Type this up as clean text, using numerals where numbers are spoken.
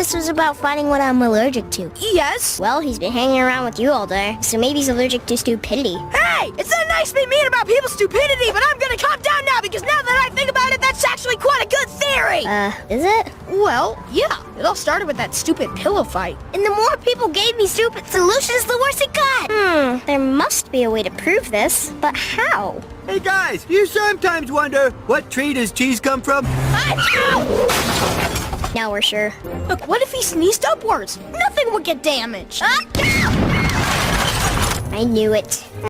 this was about finding what I'm allergic to. Yes? Well, he's been hanging around with you all day, so maybe he's allergic to stupidity. Hey, it's not nice to be mean about people's stupidity, but I'm gonna calm down now because now that I think about it, that's actually quite a good theory. Is it? Well, yeah. It all started with that stupid pillow fight. And the more people gave me stupid solutions, the worse it got. There must be a way to prove this, but how? Hey guys, you sometimes wonder, what tree does cheese come from? Now we're sure. Look, what if he sneezed upwards? Nothing would get damaged. I knew it.